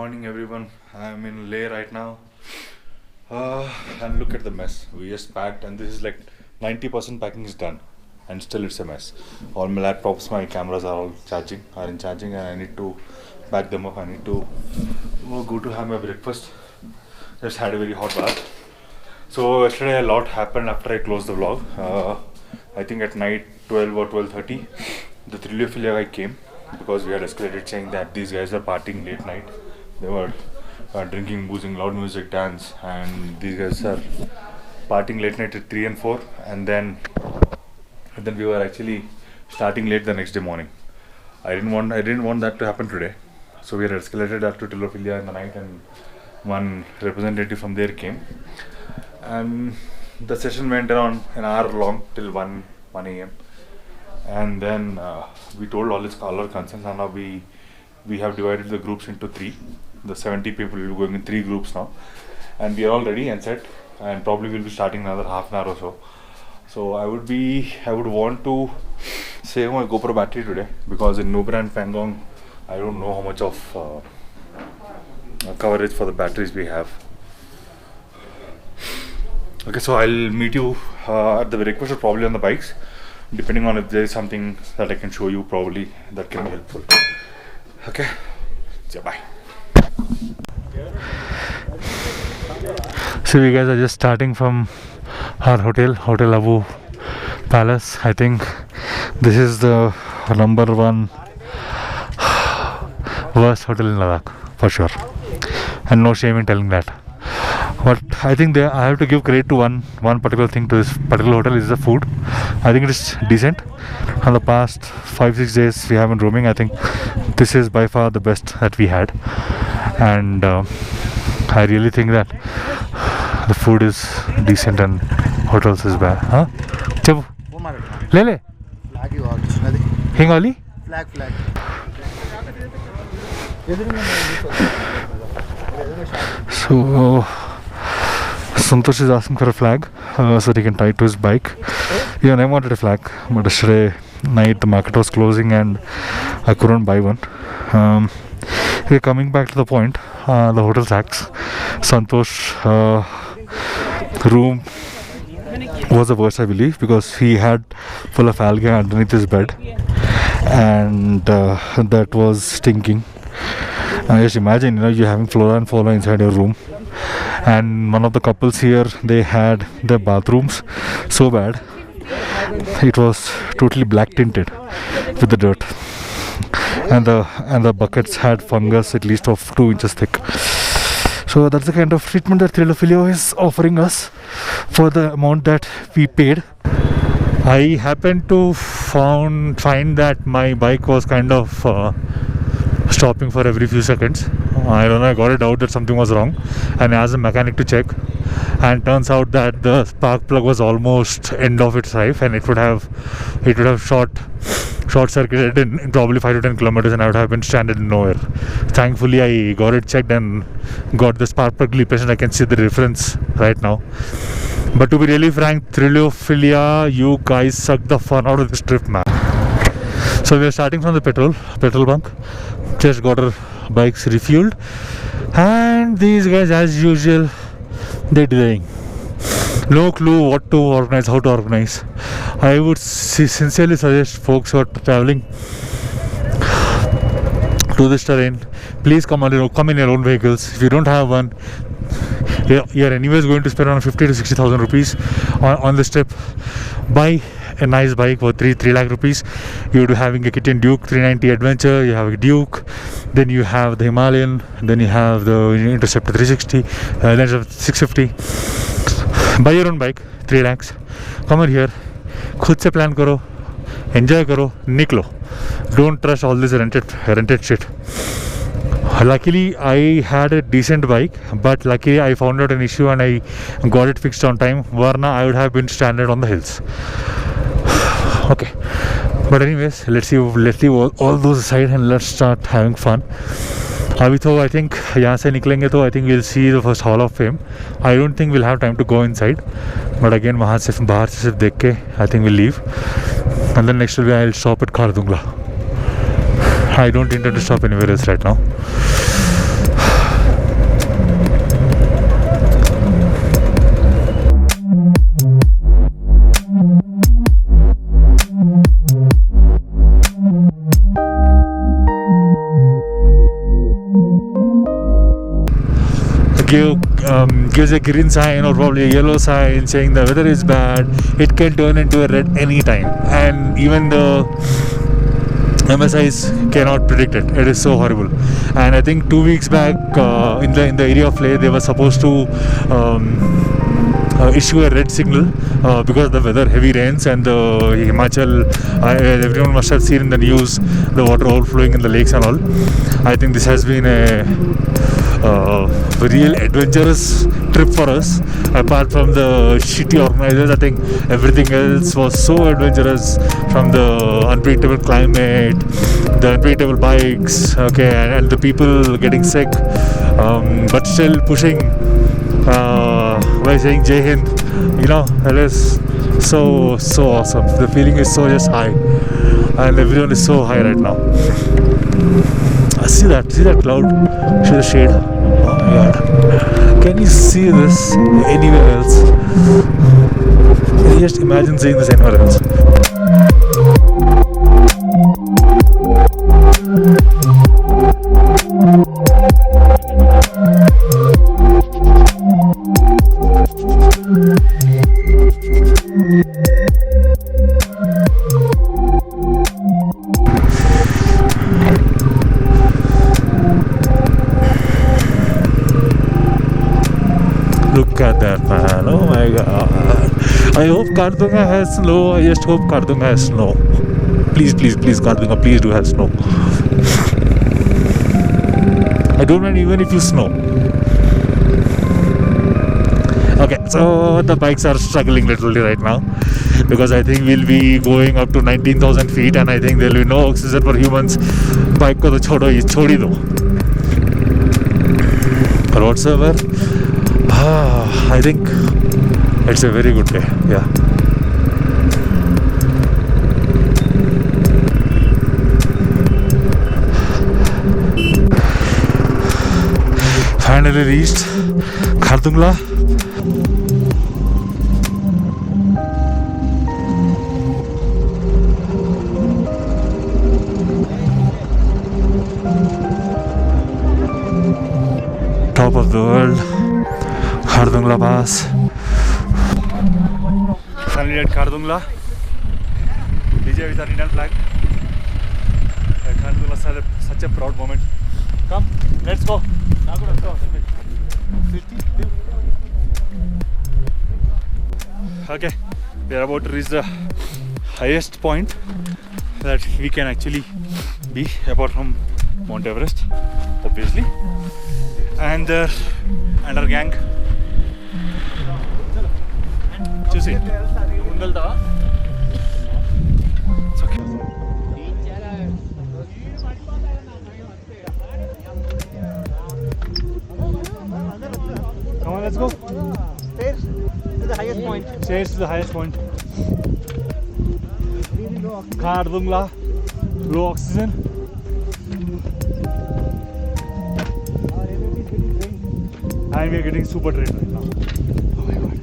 morning, everyone. I'm in Leh right now. And look at the mess. We just packed, and this is like 90% packing is done, and still it's a mess. All my laptops, my cameras are all in charging, and I need to pack them up. I need to go to have my breakfast. Just had a very hot bath. So yesterday a lot happened after I closed the vlog. I think at night 12 or 12:30, the Trilophilia guy came because we had escalated saying that these guys are partying late night. They were drinking, boozing, loud music, dance, and these guys are partying late night at 3 and 4, and then we were actually starting late the next day morning. I didn't want that to happen today, so we had escalated that to Trilophilia in the night, and one representative from there came, and the session went around an hour long till 1 a.m. And then we told all our concerns, and now we have divided the groups into 3. The 70 people will be going in 3 groups now, and we are all ready and set, and probably we'll be starting another half an hour or so. So I would want to save my GoPro battery today, because in Nubra and Pangong I don't know how much of coverage for the batteries we have. Okay, so I'll meet you at the breakfast or probably on the bikes, depending on if there is something that I can show you, probably that can be helpful. Okay, so bye. So you guys are just starting from our Hotel Abu Palace. I think this is the number 1 worst hotel in Ladakh for sure, and no shame in telling that. But I think I have to give credit to one particular thing to this particular hotel is the food. I think it is decent. On the past 5-6 days we have been roaming, I think this is by far the best that we had, and I really think that the food is decent and hotels is bad. Huh? Chepu. Le. Hingali? Flag. So Santosh is asking for a flag so that he can tie it to his bike. Even I wanted a flag, but yesterday night the market was closing and I couldn't buy one. We're coming back to the point, the hotel sacks. Santosh room was the worst, I believe, because he had full of algae underneath his bed, and that was stinking. Just imagine, you having flora and fauna inside your room, and one of the couples here, they had their bathrooms so bad it was totally black tinted with the dirt, and the buckets had fungus at least of 2 inches thick. So that's the kind of treatment that Trilophilia is offering us for the amount that we paid. I happened to find that my bike was kind of stopping for every few seconds. I don't know, I got a doubt that something was wrong, and I asked the mechanic to check, and turns out that the spark plug was almost end of its life, and it would have short circuited in probably 5 to 10 kilometers, and I would have been stranded in nowhere. Thankfully I got it checked and got the spark plug replaced. I can see the difference right now. But to be really frank, Trilophilia, you guys suck the fun out of this trip, man. So we are starting from the petrol bunk. Just got our bikes refueled, and these guys, as usual, they're delaying. No clue what to organize, how to organize. I would sincerely suggest folks who are traveling to this terrain, please come in your own vehicles. If you don't have one, you're anyways going to spend around 50 to 60,000 rupees on this trip. Buy a nice bike for 3 lakh rupees. You'll be having a KTM Duke 390 Adventure, you have a Duke, then you have the Himalayan, then you have the Interceptor 360, then 650. Buy your own bike, 3 lakhs. Come over here, खुद से plan करो, enjoy करो, निकलो. Don't trust all this rented shit. Luckily I had a decent bike, but luckily I found out an issue and I got it fixed on time. Varna I would have been stranded on the hills. Okay, but anyways, let's leave all those aside and let's start having fun. अभी तो I think यहाँ से निकलेंगे तो I think we'll see the first Hall of Fame. I don't think we'll have time to go inside, but again बाहर से सिर्फ देख के I think we'll leave, and then next will be I'll stop at Khardungla. I don't intend to stop anywhere else right now. gives a green sign or probably a yellow sign saying the weather is bad. It can turn into a red anytime, and even the MSIs cannot predict it. It is so horrible. And I think 2 weeks back in the area of Leh, they were supposed to issue a red signal because of the weather, heavy rains, and the Himachal, everyone must have seen in the news the water overflowing in the lakes and all. I think this has been a real adventurous trip for us. Apart from the shitty organizers, I think everything else was so adventurous, from the unpredictable climate, the unpredictable bikes, okay, and the people getting sick, but still pushing by saying Jai Hind. You know, it is so awesome. The feeling is so just high, and everyone is so high right now. See that cloud? See the shade? Oh my god. Can you see this anywhere else? Can you just imagine seeing this anywhere else? Look at that, man. Oh my god. I hope Kardunga has snow. I just hope Kardunga has snow. Please, Kardunga, please do have snow. I don't mind even if you snow. Okay, so the bikes are struggling literally right now, because I think we'll be going up to 19,000 feet, and I think there will be no oxygen for humans. Bike ko to chodi do. But whatsoever, I think it's a very good day. Yeah. Finally reached Khardungla. Top of the world, Khardungla Pass. Finally at Khardungla. DJ with our Indian flag. Khardungla is such a proud moment. Come, let's go. Okay, we are about to reach the highest point that we can actually be, apart from Mount Everest, obviously. And our gang. Choose it. It's okay. Come on, let's go. Stairs to the highest point. Stairs to the highest point. Khardungla, low oxygen. And we are getting super drained right now. Oh my god.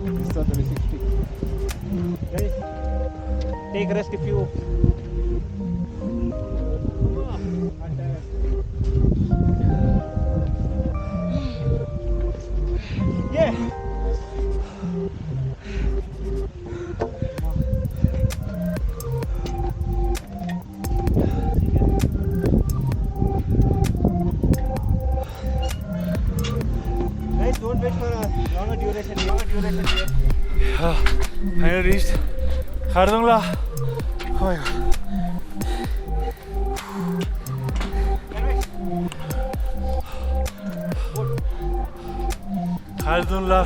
This is 360. Guys, take rest if you. Yeah. Guys, don't wait for a longer duration here. Finally reached Khardungla. Oh my god. Khardungla.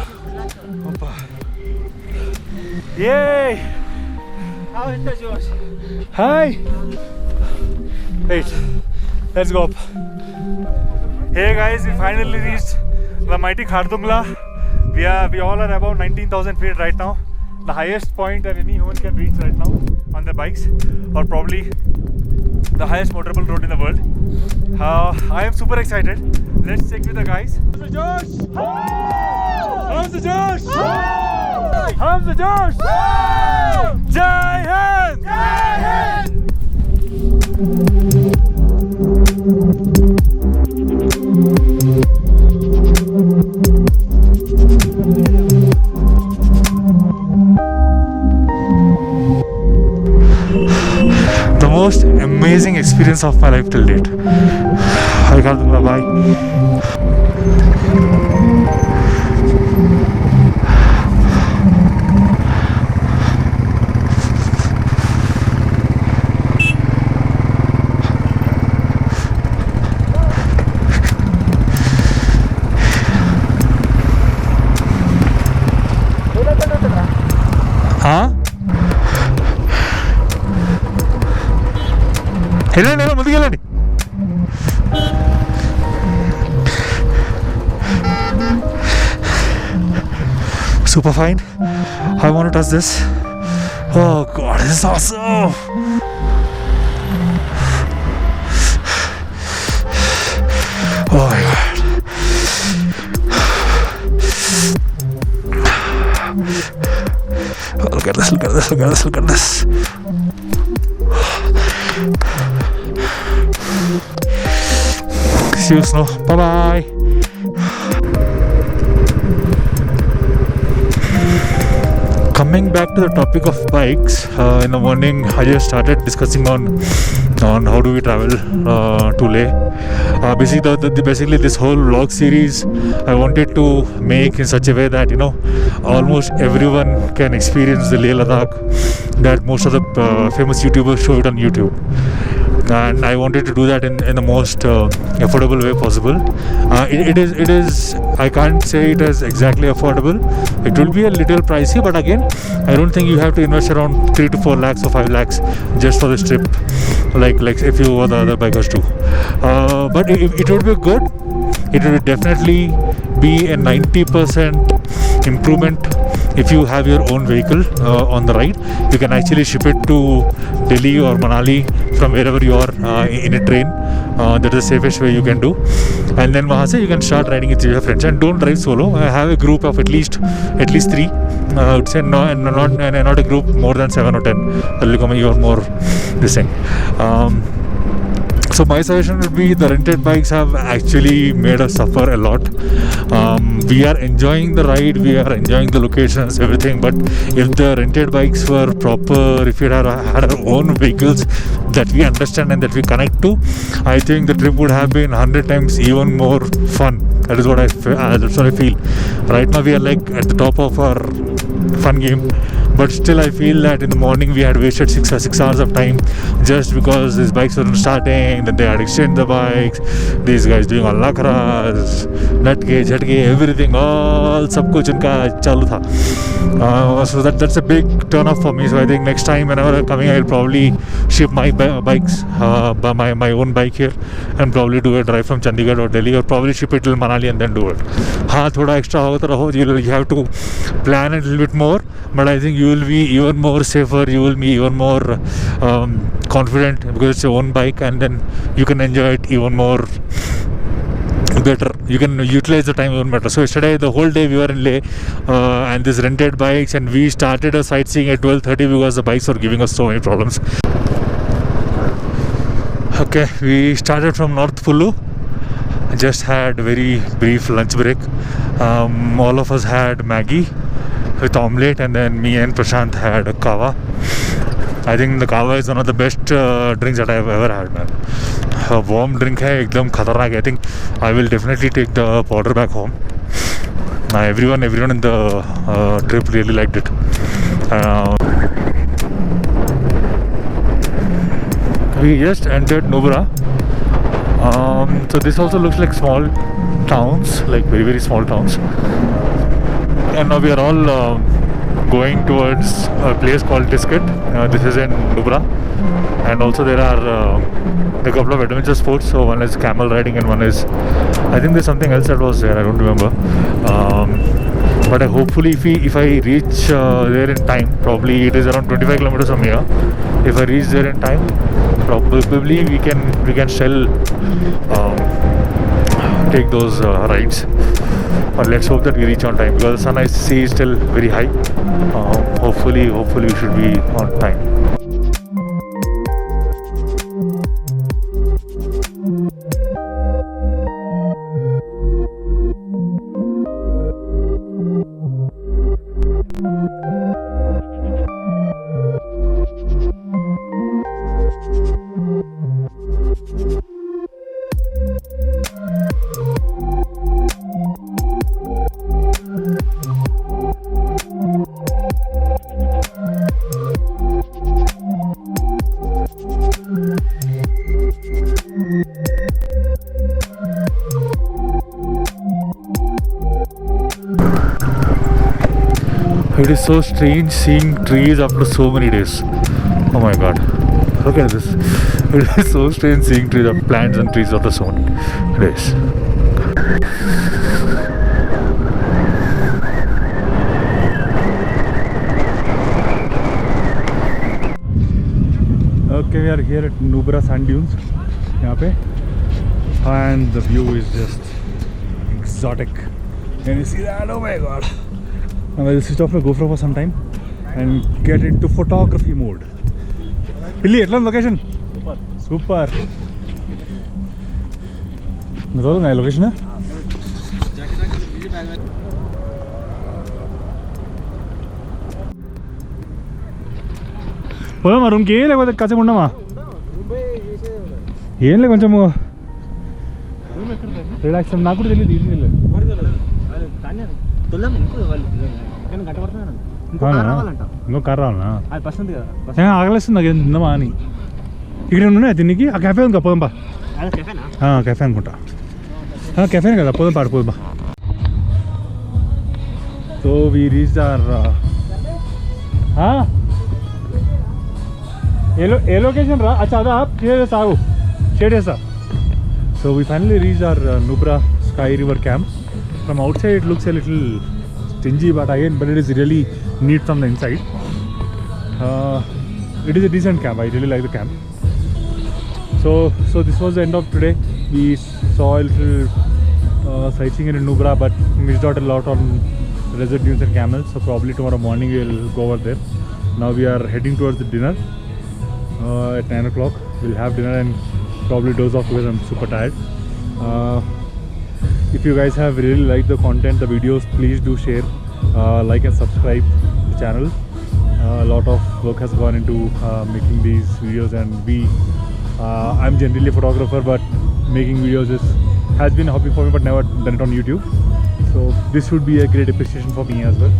Yay! How is the Josh? Hi! Wait, let's go up. Hey guys, we finally reached the mighty Khardungla. We all are about 19,000 feet right now. The highest point that any human can reach right now on their bikes, or probably the highest motorable road in the world. I am super excited. Let's check with the guys. How's the Josh? How's the Josh? How's the Josh? Jai Hind! Jai Hind! The most amazing experience of my life till date. I can't do bye. हाँ వెళ్ళండి ముందుకు వెళ్ళండి super fine. I want to touch this. Oh god, this is awesome. Oh my god. Oh, look at this, look at this, look at this, look at this. See you, Snow. Bye bye. Coming back to the topic of bikes, in the morning I just started discussing on how do we travel to Leh. Basically this whole vlog series I wanted to make in such a way that almost everyone can experience the Leh Ladakh that most of the famous YouTubers show it on YouTube. And I wanted to do that in the most affordable way possible. It is I can't say it is exactly affordable. It will be a little pricey, but again I don't think you have to invest around 3 to 4 lakhs or 5 lakhs just for this trip, like if you or the other bikers do. But it would be good. It will definitely be a 90% improvement if you have your own vehicle on the ride. You can actually ship it to Delhi or Manali from wherever you are in a train. That is the safest way you can do. And then wahan se you can start riding with your friends. And don't drive solo. Have a group of at least 3. I would say not a group more than 7 or 10. That will become even more this thing. So my suggestion would be the rented bikes have actually made us suffer a lot. We are enjoying the ride, we are enjoying the locations, everything, but if the rented bikes were proper, if we had our own vehicles that we understand and that we connect to, I think the trip would have been 100 times even more fun. That is what I feel. Right now we are like at the top of our fun game, but still I feel that in the morning we had wasted 6 hours of time just because these bikes weren't starting. Then they had exchanged the bikes, these guys doing all lakras, natke, jhatke, everything, all sab kuch unka chalu tha. So that's a big turn off for me. So I think next time whenever I'm coming, I'll probably ship my bikes, my own bike here, and probably do a drive from Chandigarh or Delhi, or probably ship it till Manali and then do it. Thoda extra hoga to raho, you have to plan it a little bit more, but I think you will be even more safer, you will be even more confident because it's your own bike, and then you can enjoy it even more better. You can utilize the time even better. So yesterday the whole day we were in Leh and this rented bikes, and we started a sightseeing at 12:30 because the bikes were giving us so many problems. Okay, we started from North Pulu. Just had very brief lunch break. All of us had Maggie with omelette, and then me and Prashant had a kava. I think the kava is one of the best drinks that I have ever had, man. A warm drink hai, ekdam khatarnak. I think I will definitely take the powder back home. Everyone in the trip really liked it. We just entered Nubra. So this also looks like small towns, like very, very small towns. And now we are all going towards a place called Tisket. This is in Nubra. And also there are a couple of adventure sports. So one is camel riding and one is, I think there's something else that was there, I don't remember. But hopefully if I reach there in time, probably it is around 25 kilometers from here. If I reach there in time, probably we can still take those rides. But let's hope that we reach on time, because the sun I see is still very high. Hopefully we should be on time. It is so strange seeing trees after so many days. Oh my god. Look at this. It is so strange seeing trees of plants and trees after so many days. Okay, we are here at Nubra Sand Dunes. यहाँ पे, and the view is just exotic. Can you see that? Oh my god! I will switch off my GoPro for some time and get into photography mode. Pilli, etla location? Super. Nizolu na location hai? పోదామా రూమ్కి లేకపోతే కాసేపు ఉండమా ఏం లేదు కొంచెము relax నాకు కూడా తెలియదు ఇది తెలియదు ఇంకో కార్ రావాలనా ఆగలేస్తుంది నాకు ఏం తిందామా అని ఇక్కడ ఉన్నాయి తినికి ఆ కెఫే ఉంది పోదాంపా కెఫే అనుకుంటా కెఫేనే కదా పోదాం పాడు పోదాంపా so we reach our a location రా అచ్చా అదా సాగు షేడ్ చేస్తా so we finally reach our Nubra Sky River camp. From outside it looks a little stingy, but it is really neat from the inside. It is a decent camp. I really like the camp. So this was the end of today. We saw a little sightseeing in Nubra, but missed out a lot on desert dunes and camels. So probably tomorrow morning we will go over there. Now we are heading towards the dinner at 9 o'clock. We'll have dinner and probably doze off because I'm super tired. If you guys have really liked the content, the videos, please do share, like and subscribe the channel. A lot of work has gone into making these videos, and I'm generally a photographer, but making videos has been a hobby for me, but never done it on YouTube. So this would be a great appreciation for me as well.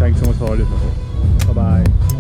Thanks so much for all your support. Bye bye.